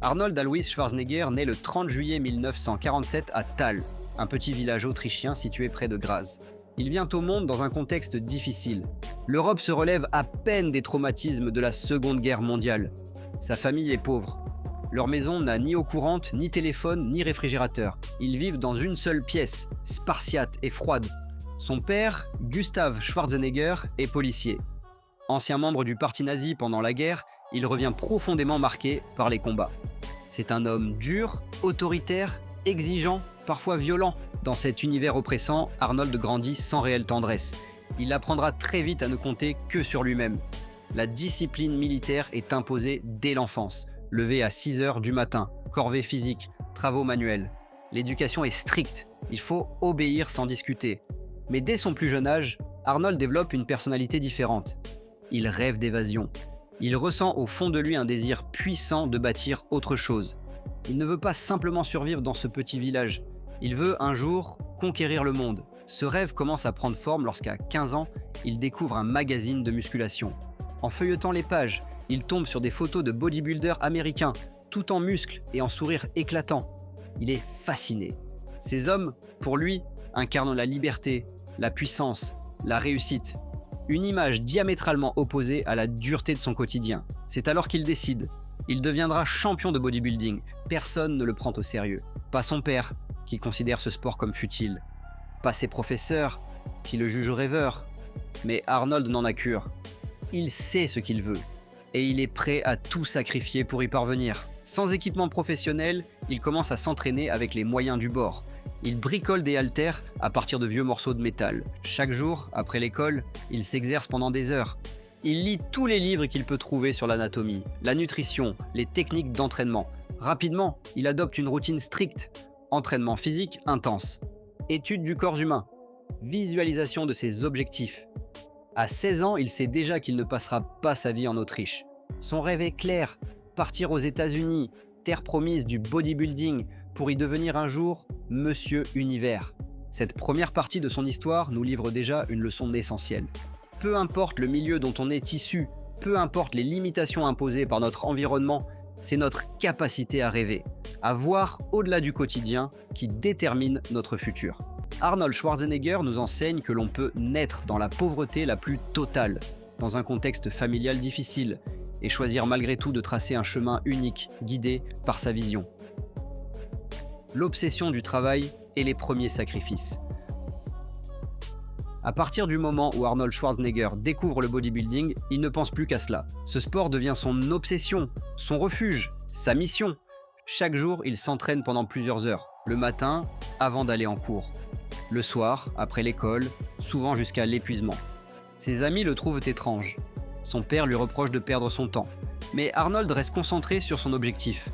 Arnold Alois Schwarzenegger naît le 30 juillet 1947 à Thal, un petit village autrichien situé près de Graz. Il vient au monde dans un contexte difficile. L'Europe se relève à peine des traumatismes de la Seconde Guerre mondiale. Sa famille est pauvre. Leur maison n'a ni eau courante, ni téléphone, ni réfrigérateur. Ils vivent dans une seule pièce, spartiate et froide. Son père, Gustav Schwarzenegger, est policier. Ancien membre du parti nazi pendant la guerre, il revient profondément marqué par les combats. C'est un homme dur, autoritaire, exigeant, parfois violent. Dans cet univers oppressant, Arnold grandit sans réelle tendresse. Il apprendra très vite à ne compter que sur lui-même. La discipline militaire est imposée dès l'enfance. Levé à 6 heures du matin, corvée physique, travaux manuels. L'éducation est stricte, il faut obéir sans discuter. Mais dès son plus jeune âge, Arnold développe une personnalité différente. Il rêve d'évasion. Il ressent au fond de lui un désir puissant de bâtir autre chose. Il ne veut pas simplement survivre dans ce petit village. Il veut un jour conquérir le monde. Ce rêve commence à prendre forme lorsqu'à 15 ans, il découvre un magazine de musculation. En feuilletant les pages, il tombe sur des photos de bodybuilders américains, tout en muscles et en sourire éclatant. Il est fasciné. Ces hommes, pour lui, incarnent la liberté, la puissance, la réussite. Une image diamétralement opposée à la dureté de son quotidien. C'est alors qu'il décide. Il deviendra champion de bodybuilding. Personne ne le prend au sérieux. Pas son père, qui considère ce sport comme futile. Pas ses professeurs, qui le jugent rêveur. Mais Arnold n'en a cure. Il sait ce qu'il veut. Et il est prêt à tout sacrifier pour y parvenir. Sans équipement professionnel, il commence à s'entraîner avec les moyens du bord. Il bricole des haltères à partir de vieux morceaux de métal. Chaque jour, après l'école, il s'exerce pendant des heures. Il lit tous les livres qu'il peut trouver sur l'anatomie, la nutrition, les techniques d'entraînement. Rapidement, il adopte une routine stricte. Entraînement physique intense. Étude du corps humain. Visualisation de ses objectifs. À 16 ans, il sait déjà qu'il ne passera pas sa vie en Autriche. Son rêve est clair, partir aux États-Unis, terre promise du bodybuilding, pour y devenir un jour Monsieur Univers. Cette première partie de son histoire nous livre déjà une leçon essentielle. Peu importe le milieu dont on est issu, peu importe les limitations imposées par notre environnement, c'est notre capacité à rêver, à voir au-delà du quotidien qui détermine notre futur. Arnold Schwarzenegger nous enseigne que l'on peut naître dans la pauvreté la plus totale, dans un contexte familial difficile, et choisir malgré tout de tracer un chemin unique, guidé par sa vision. L'obsession du travail et les premiers sacrifices. À partir du moment où Arnold Schwarzenegger découvre le bodybuilding, il ne pense plus qu'à cela. Ce sport devient son obsession, son refuge, sa mission. Chaque jour, il s'entraîne pendant plusieurs heures, le matin, avant d'aller en cours. Le soir, après l'école, souvent jusqu'à l'épuisement. Ses amis le trouvent étrange. Son père lui reproche de perdre son temps. Mais Arnold reste concentré sur son objectif.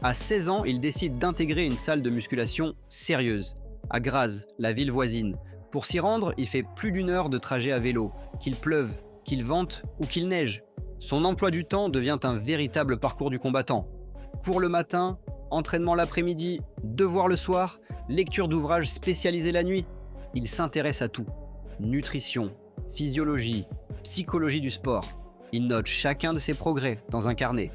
À 16 ans, il décide d'intégrer une salle de musculation sérieuse, à Graz, la ville voisine. Pour s'y rendre, il fait plus d'1 heure de trajet à vélo, qu'il pleuve, qu'il vente ou qu'il neige. Son emploi du temps devient un véritable parcours du combattant. Cours le matin, entraînement l'après-midi, devoir le soir, lecture d'ouvrages spécialisés la nuit. Il s'intéresse à tout. Nutrition, physiologie, psychologie du sport. Il note chacun de ses progrès dans un carnet.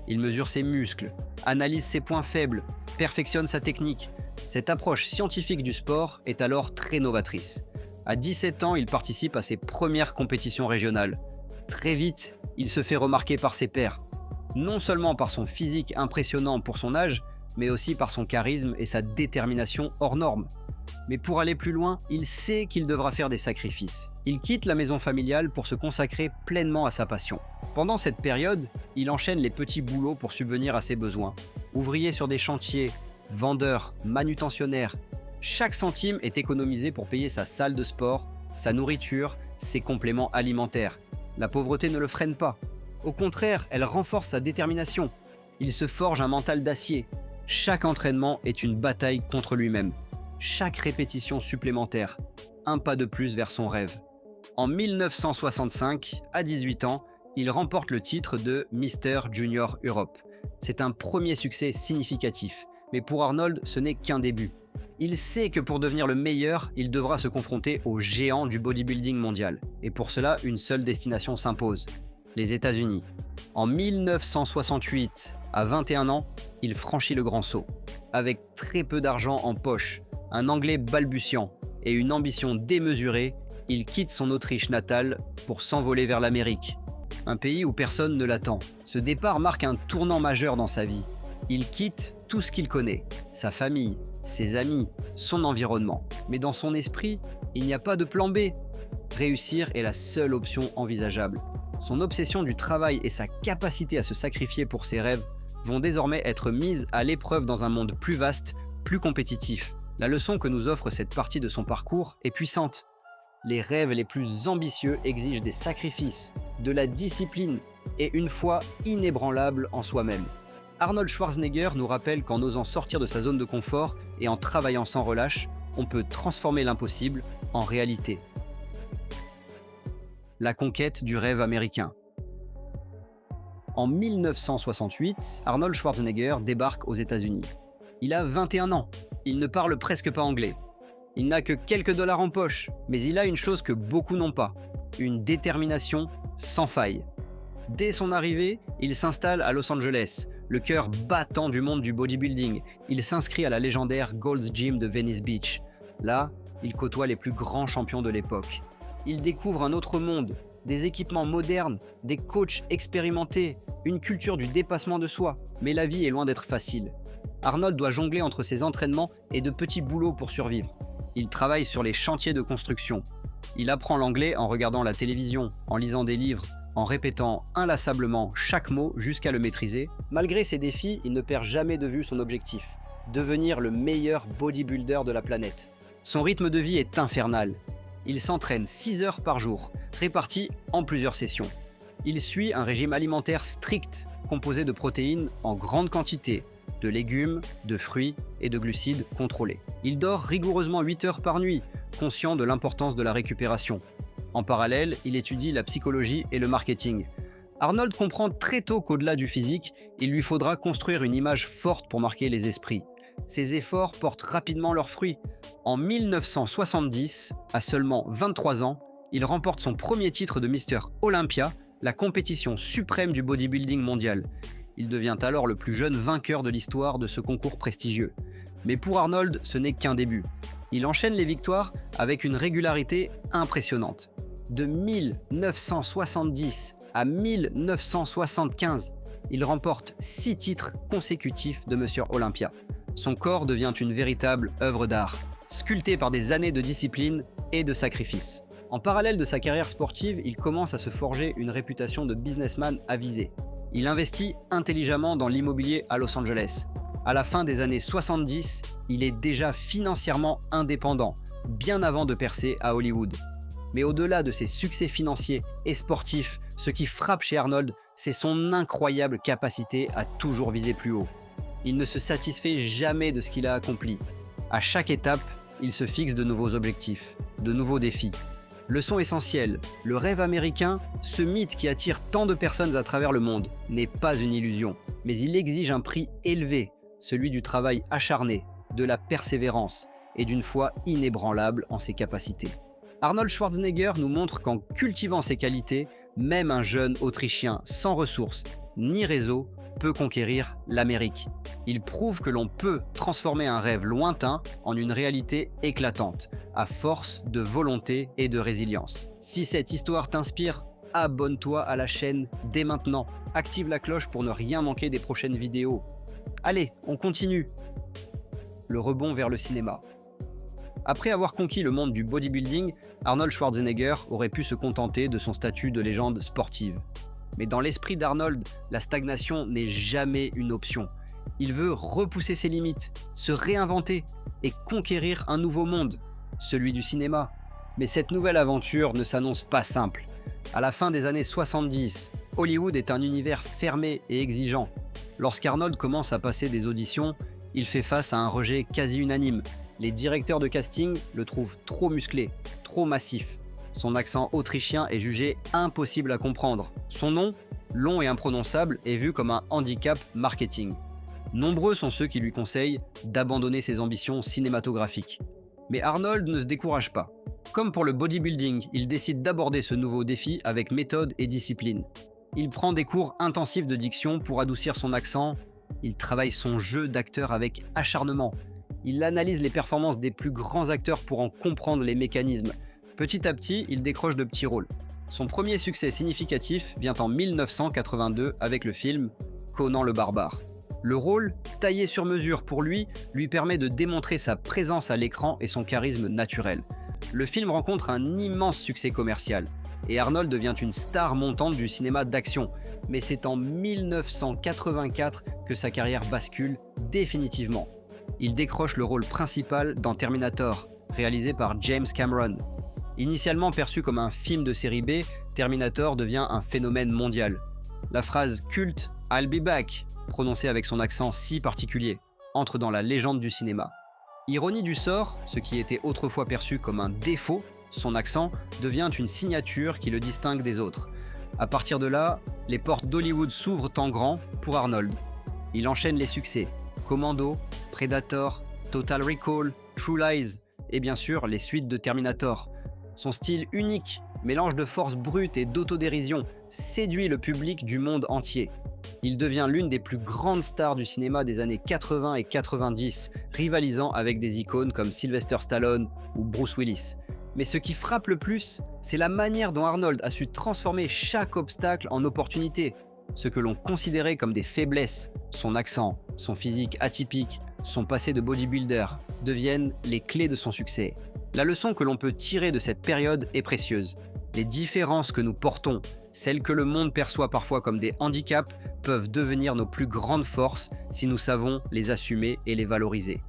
Il mesure ses muscles, analyse ses points faibles, perfectionne sa technique. Cette approche scientifique du sport est alors très novatrice. À 17 ans, il participe à ses premières compétitions régionales. Très vite, il se fait remarquer par ses pairs. Non seulement par son physique impressionnant pour son âge, mais aussi par son charisme et sa détermination hors norme. Mais pour aller plus loin, il sait qu'il devra faire des sacrifices. Il quitte la maison familiale pour se consacrer pleinement à sa passion. Pendant cette période, il enchaîne les petits boulots pour subvenir à ses besoins. Ouvrier sur des chantiers, vendeur, manutentionnaire. Chaque centime est économisé pour payer sa salle de sport, sa nourriture, ses compléments alimentaires. La pauvreté ne le freine pas. Au contraire, elle renforce sa détermination. Il se forge un mental d'acier. Chaque entraînement est une bataille contre lui-même. Chaque répétition supplémentaire, un pas de plus vers son rêve. En 1965, à 18 ans, il remporte le titre de Mister Junior Europe. C'est un premier succès significatif, mais pour Arnold, ce n'est qu'un début. Il sait que pour devenir le meilleur, il devra se confronter aux géants du bodybuilding mondial. Et pour cela, une seule destination s'impose. les États-Unis. En 1968, à 21 ans, il franchit le grand saut. Avec très peu d'argent en poche, un anglais balbutiant et une ambition démesurée, il quitte son Autriche natale pour s'envoler vers l'Amérique. Un pays où personne ne l'attend. Ce départ marque un tournant majeur dans sa vie. Il quitte tout ce qu'il connaît, sa famille, ses amis, son environnement. Mais dans son esprit, il n'y a pas de plan B. Réussir est la seule option envisageable. Son obsession du travail et sa capacité à se sacrifier pour ses rêves vont désormais être mises à l'épreuve dans un monde plus vaste, plus compétitif. La leçon que nous offre cette partie de son parcours est puissante. Les rêves les plus ambitieux exigent des sacrifices, de la discipline et une foi inébranlable en soi-même. Arnold Schwarzenegger nous rappelle qu'en osant sortir de sa zone de confort et en travaillant sans relâche, on peut transformer l'impossible en réalité. La conquête du rêve américain. En 1968, Arnold Schwarzenegger débarque aux États-Unis. Il a 21 ans, il ne parle presque pas anglais. Il n'a que quelques dollars en poche, mais il a une chose que beaucoup n'ont pas, une détermination sans faille. Dès son arrivée, il s'installe à Los Angeles, le cœur battant du monde du bodybuilding. Il s'inscrit à la légendaire Gold's Gym de Venice Beach. Là, il côtoie les plus grands champions de l'époque. Il découvre un autre monde, des équipements modernes, des coachs expérimentés, une culture du dépassement de soi. Mais la vie est loin d'être facile. Arnold doit jongler entre ses entraînements et de petits boulots pour survivre. Il travaille sur les chantiers de construction. Il apprend l'anglais en regardant la télévision, en lisant des livres, en répétant inlassablement chaque mot jusqu'à le maîtriser. Malgré ces défis, il ne perd jamais de vue son objectif, devenir le meilleur bodybuilder de la planète. Son rythme de vie est infernal. Il s'entraîne 6 heures par jour, réparties en plusieurs sessions. Il suit un régime alimentaire strict, composé de protéines en grande quantité, de légumes, de fruits et de glucides contrôlés. Il dort rigoureusement 8 heures par nuit, conscient de l'importance de la récupération. En parallèle, il étudie la psychologie et le marketing. Arnold comprend très tôt qu'au-delà du physique, il lui faudra construire une image forte pour marquer les esprits. Ses efforts portent rapidement leurs fruits. En 1970, à seulement 23 ans, il remporte son premier titre de Mister Olympia, la compétition suprême du bodybuilding mondial. Il devient alors le plus jeune vainqueur de l'histoire de ce concours prestigieux. Mais pour Arnold, ce n'est qu'un début. Il enchaîne les victoires avec une régularité impressionnante. De 1970 à 1975, il remporte 6 titres consécutifs de Mister Olympia. Son corps devient une véritable œuvre d'art, sculptée par des années de discipline et de sacrifice. En parallèle de sa carrière sportive, il commence à se forger une réputation de businessman avisé. Il investit intelligemment dans l'immobilier à Los Angeles. À la fin des années 70, il est déjà financièrement indépendant, bien avant de percer à Hollywood. Mais au-delà de ses succès financiers et sportifs, ce qui frappe chez Arnold, c'est son incroyable capacité à toujours viser plus haut. Il ne se satisfait jamais de ce qu'il a accompli. À chaque étape, il se fixe de nouveaux objectifs, de nouveaux défis. Leçon essentielle, le rêve américain, ce mythe qui attire tant de personnes à travers le monde, n'est pas une illusion, mais il exige un prix élevé, celui du travail acharné, de la persévérance et d'une foi inébranlable en ses capacités. Arnold Schwarzenegger nous montre qu'en cultivant ses qualités, même un jeune Autrichien sans ressources ni réseau peut conquérir l'Amérique. Il prouve que l'on peut transformer un rêve lointain en une réalité éclatante, à force de volonté et de résilience. Si cette histoire t'inspire, abonne-toi à la chaîne dès maintenant. Active la cloche pour ne rien manquer des prochaines vidéos. Allez, on continue. Le rebond vers le cinéma. Après avoir conquis le monde du bodybuilding, Arnold Schwarzenegger aurait pu se contenter de son statut de légende sportive. Mais dans l'esprit d'Arnold, la stagnation n'est jamais une option. Il veut repousser ses limites, se réinventer et conquérir un nouveau monde, celui du cinéma. Mais cette nouvelle aventure ne s'annonce pas simple. À la fin des années 70, Hollywood est un univers fermé et exigeant. Lorsqu'Arnold commence à passer des auditions, il fait face à un rejet quasi unanime. Les directeurs de casting le trouvent trop musclé, trop massif. Son accent autrichien est jugé impossible à comprendre. Son nom, long et imprononçable, est vu comme un handicap marketing. Nombreux sont ceux qui lui conseillent d'abandonner ses ambitions cinématographiques. Mais Arnold ne se décourage pas. Comme pour le bodybuilding, il décide d'aborder ce nouveau défi avec méthode et discipline. Il prend des cours intensifs de diction pour adoucir son accent, il travaille son jeu d'acteur avec acharnement, il analyse les performances des plus grands acteurs pour en comprendre les mécanismes. Petit à petit, il décroche de petits rôles. Son premier succès significatif vient en 1982 avec le film Conan le Barbare. Le rôle, taillé sur mesure pour lui permet de démontrer sa présence à l'écran et son charisme naturel. Le film rencontre un immense succès commercial, et Arnold devient une star montante du cinéma d'action. Mais c'est en 1984 que sa carrière bascule définitivement. Il décroche le rôle principal dans Terminator, réalisé par James Cameron. Initialement perçu comme un film de série B, Terminator devient un phénomène mondial. La phrase culte « I'll be back », prononcée avec son accent si particulier, entre dans la légende du cinéma. Ironie du sort, ce qui était autrefois perçu comme un défaut, son accent devient une signature qui le distingue des autres. À partir de là, les portes d'Hollywood s'ouvrent en grand pour Arnold. Il enchaîne les succès, Commando, Predator, Total Recall, True Lies et bien sûr les suites de Terminator. Son style unique, mélange de force brute et d'autodérision, séduit le public du monde entier. Il devient l'une des plus grandes stars du cinéma des années 80 et 90, rivalisant avec des icônes comme Sylvester Stallone ou Bruce Willis. Mais ce qui frappe le plus, c'est la manière dont Arnold a su transformer chaque obstacle en opportunité. Ce que l'on considérait comme des faiblesses, son accent, son physique atypique, son passé de bodybuilder, deviennent les clés de son succès. La leçon que l'on peut tirer de cette période est précieuse. Les différences que nous portons, celles que le monde perçoit parfois comme des handicaps, peuvent devenir nos plus grandes forces si nous savons les assumer et les valoriser.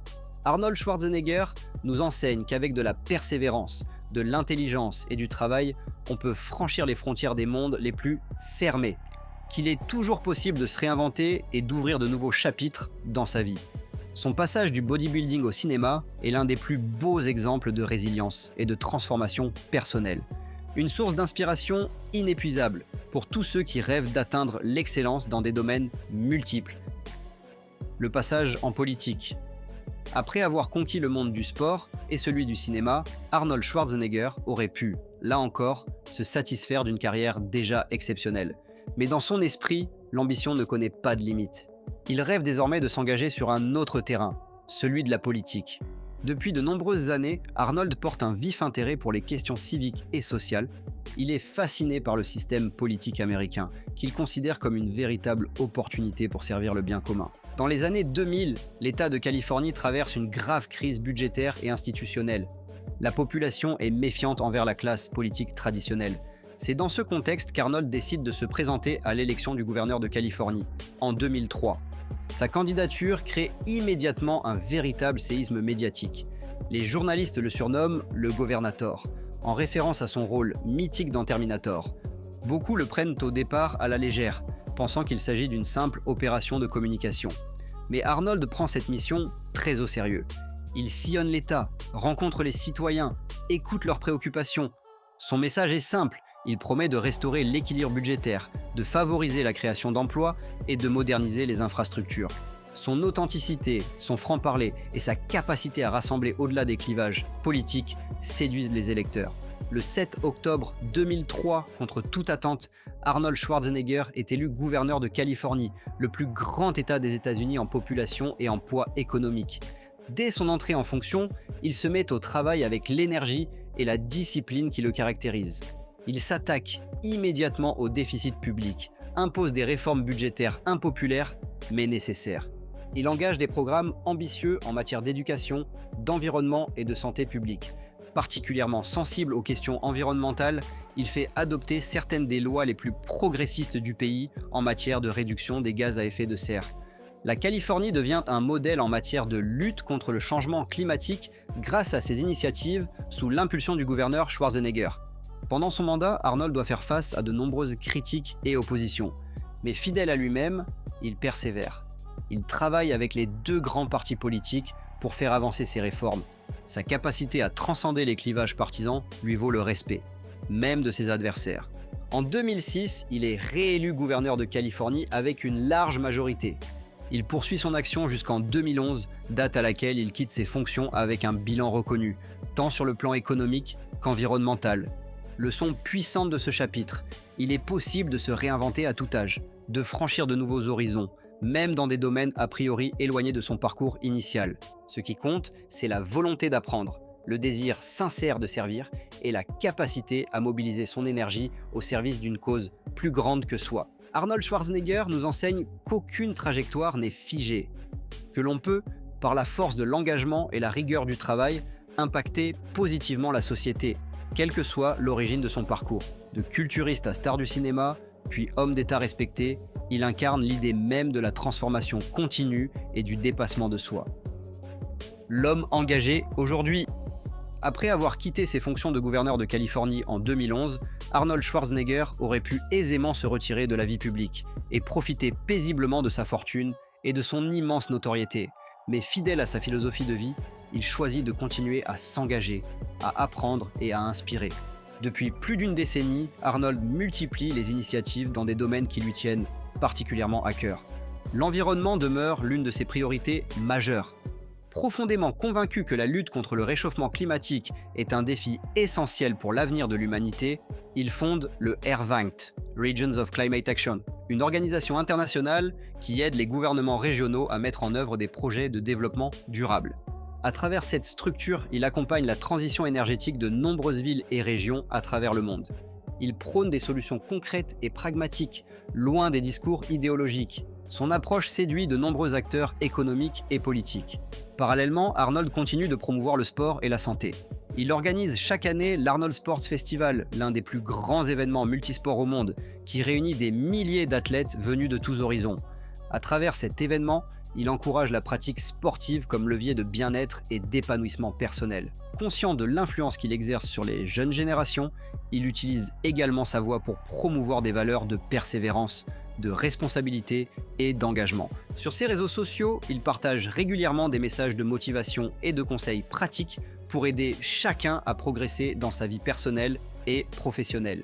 Arnold Schwarzenegger nous enseigne qu'avec de la persévérance, de l'intelligence et du travail, on peut franchir les frontières des mondes les plus fermés, qu'il est toujours possible de se réinventer et d'ouvrir de nouveaux chapitres dans sa vie. Son passage du bodybuilding au cinéma est l'un des plus beaux exemples de résilience et de transformation personnelle. Une source d'inspiration inépuisable pour tous ceux qui rêvent d'atteindre l'excellence dans des domaines multiples. Le passage en politique. Après avoir conquis le monde du sport et celui du cinéma, Arnold Schwarzenegger aurait pu, là encore, se satisfaire d'une carrière déjà exceptionnelle. Mais dans son esprit, l'ambition ne connaît pas de limite. Il rêve désormais de s'engager sur un autre terrain, celui de la politique. Depuis de nombreuses années, Arnold porte un vif intérêt pour les questions civiques et sociales. Il est fasciné par le système politique américain, qu'il considère comme une véritable opportunité pour servir le bien commun. Dans les années 2000, l'État de Californie traverse une grave crise budgétaire et institutionnelle. La population est méfiante envers la classe politique traditionnelle. C'est dans ce contexte qu'Arnold décide de se présenter à l'élection du gouverneur de Californie, en 2003. Sa candidature crée immédiatement un véritable séisme médiatique. Les journalistes le surnomment le Governator, en référence à son rôle mythique dans Terminator. Beaucoup le prennent au départ à la légère, pensant qu'il s'agit d'une simple opération de communication. Mais Arnold prend cette mission très au sérieux. Il sillonne l'État, rencontre les citoyens, écoute leurs préoccupations. Son message est simple. Il promet de restaurer l'équilibre budgétaire, de favoriser la création d'emplois et de moderniser les infrastructures. Son authenticité, son franc-parler et sa capacité à rassembler au-delà des clivages politiques séduisent les électeurs. Le 7 octobre 2003, contre toute attente, Arnold Schwarzenegger est élu gouverneur de Californie, le plus grand État des États-Unis en population et en poids économique. Dès son entrée en fonction, il se met au travail avec l'énergie et la discipline qui le caractérisent. Il s'attaque immédiatement au déficit public, impose des réformes budgétaires impopulaires mais nécessaires. Il engage des programmes ambitieux en matière d'éducation, d'environnement et de santé publique. Particulièrement sensible aux questions environnementales, il fait adopter certaines des lois les plus progressistes du pays en matière de réduction des gaz à effet de serre. La Californie devient un modèle en matière de lutte contre le changement climatique grâce à ses initiatives sous l'impulsion du gouverneur Schwarzenegger. Pendant son mandat, Arnold doit faire face à de nombreuses critiques et oppositions. Mais fidèle à lui-même, il persévère. Il travaille avec les deux grands partis politiques pour faire avancer ses réformes. Sa capacité à transcender les clivages partisans lui vaut le respect, même de ses adversaires. En 2006, il est réélu gouverneur de Californie avec une large majorité. Il poursuit son action jusqu'en 2011, date à laquelle il quitte ses fonctions avec un bilan reconnu, tant sur le plan économique qu'environnemental. Leçon puissante de ce chapitre, Il est possible de se réinventer à tout âge, de franchir de nouveaux horizons, même dans des domaines a priori éloignés de son parcours initial. Ce qui compte, c'est la volonté d'apprendre, le désir sincère de servir et la capacité à mobiliser son énergie au service d'une cause plus grande que soi. Arnold Schwarzenegger nous enseigne qu'aucune trajectoire n'est figée, que l'on peut, par la force de l'engagement et la rigueur du travail, impacter positivement la société, quelle que soit l'origine de son parcours. De culturiste à star du cinéma, puis homme d'État respecté, il incarne l'idée même de la transformation continue et du dépassement de soi. L'homme engagé aujourd'hui. Après avoir quitté ses fonctions de gouverneur de Californie en 2011, Arnold Schwarzenegger aurait pu aisément se retirer de la vie publique et profiter paisiblement de sa fortune et de son immense notoriété. Mais fidèle à sa philosophie de vie, il choisit de continuer à s'engager, à apprendre et à inspirer. Depuis plus d'une décennie, Arnold multiplie les initiatives dans des domaines qui lui tiennent particulièrement à cœur. L'environnement demeure l'une de ses priorités majeures. Profondément convaincu que la lutte contre le réchauffement climatique est un défi essentiel pour l'avenir de l'humanité, il fonde le RVANCT, Regions of Climate Action, une organisation internationale qui aide les gouvernements régionaux à mettre en œuvre des projets de développement durable. À travers cette structure, il accompagne la transition énergétique de nombreuses villes et régions à travers le monde. Il prône des solutions concrètes et pragmatiques, loin des discours idéologiques. Son approche séduit de nombreux acteurs économiques et politiques. Parallèlement, Arnold continue de promouvoir le sport et la santé. Il organise chaque année l'Arnold Sports Festival, l'un des plus grands événements multisports au monde, qui réunit des milliers d'athlètes venus de tous horizons. À travers cet événement, il encourage la pratique sportive comme levier de bien-être et d'épanouissement personnel. Conscient de l'influence qu'il exerce sur les jeunes générations, il utilise également sa voix pour promouvoir des valeurs de persévérance, de responsabilité et d'engagement. Sur ses réseaux sociaux, il partage régulièrement des messages de motivation et de conseils pratiques pour aider chacun à progresser dans sa vie personnelle et professionnelle.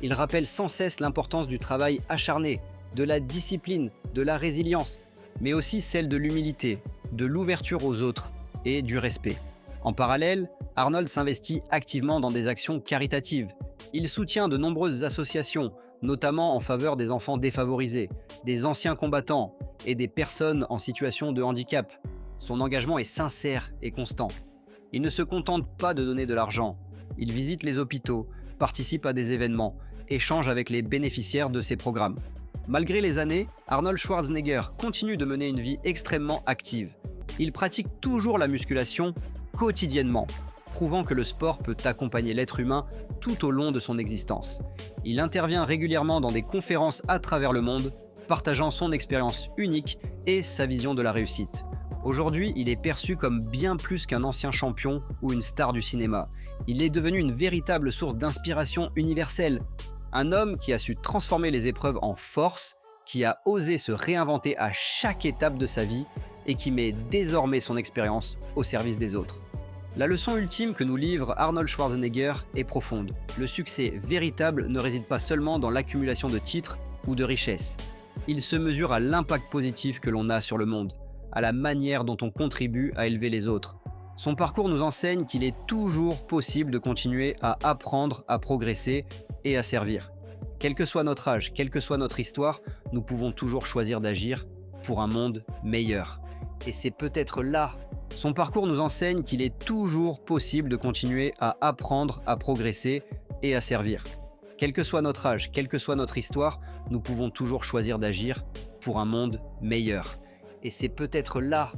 Il rappelle sans cesse l'importance du travail acharné, de la discipline, de la résilience, mais aussi celle de l'humilité, de l'ouverture aux autres et du respect. En parallèle, Arnold s'investit activement dans des actions caritatives. Il soutient de nombreuses associations, notamment en faveur des enfants défavorisés, des anciens combattants et des personnes en situation de handicap. Son engagement est sincère et constant. Il ne se contente pas de donner de l'argent. Il visite les hôpitaux, participe à des événements, échange avec les bénéficiaires de ses programmes. Malgré les années, Arnold Schwarzenegger continue de mener une vie extrêmement active. Il pratique toujours la musculation quotidiennement, prouvant que le sport peut accompagner l'être humain tout au long de son existence. Il intervient régulièrement dans des conférences à travers le monde, partageant son expérience unique et sa vision de la réussite. Aujourd'hui, il est perçu comme bien plus qu'un ancien champion ou une star du cinéma. Il est devenu une véritable source d'inspiration universelle. Un homme qui a su transformer les épreuves en force, qui a osé se réinventer à chaque étape de sa vie et qui met désormais son expérience au service des autres. La leçon ultime que nous livre Arnold Schwarzenegger est profonde. Le succès véritable ne réside pas seulement dans l'accumulation de titres ou de richesses. Il se mesure à l'impact positif que l'on a sur le monde, à la manière dont on contribue à élever les autres. Son parcours nous enseigne qu'il est toujours possible de continuer à apprendre, à progresser et à servir. Quel que soit notre âge, quelle que soit notre histoire, nous pouvons toujours choisir d'agir pour un monde meilleur. Et c'est peut-être là. Son parcours nous enseigne qu'il est toujours possible de continuer à apprendre, à progresser et à servir. Quel que soit notre âge, quelle que soit notre histoire, nous pouvons toujours choisir d'agir pour un monde meilleur. Et c'est peut-être là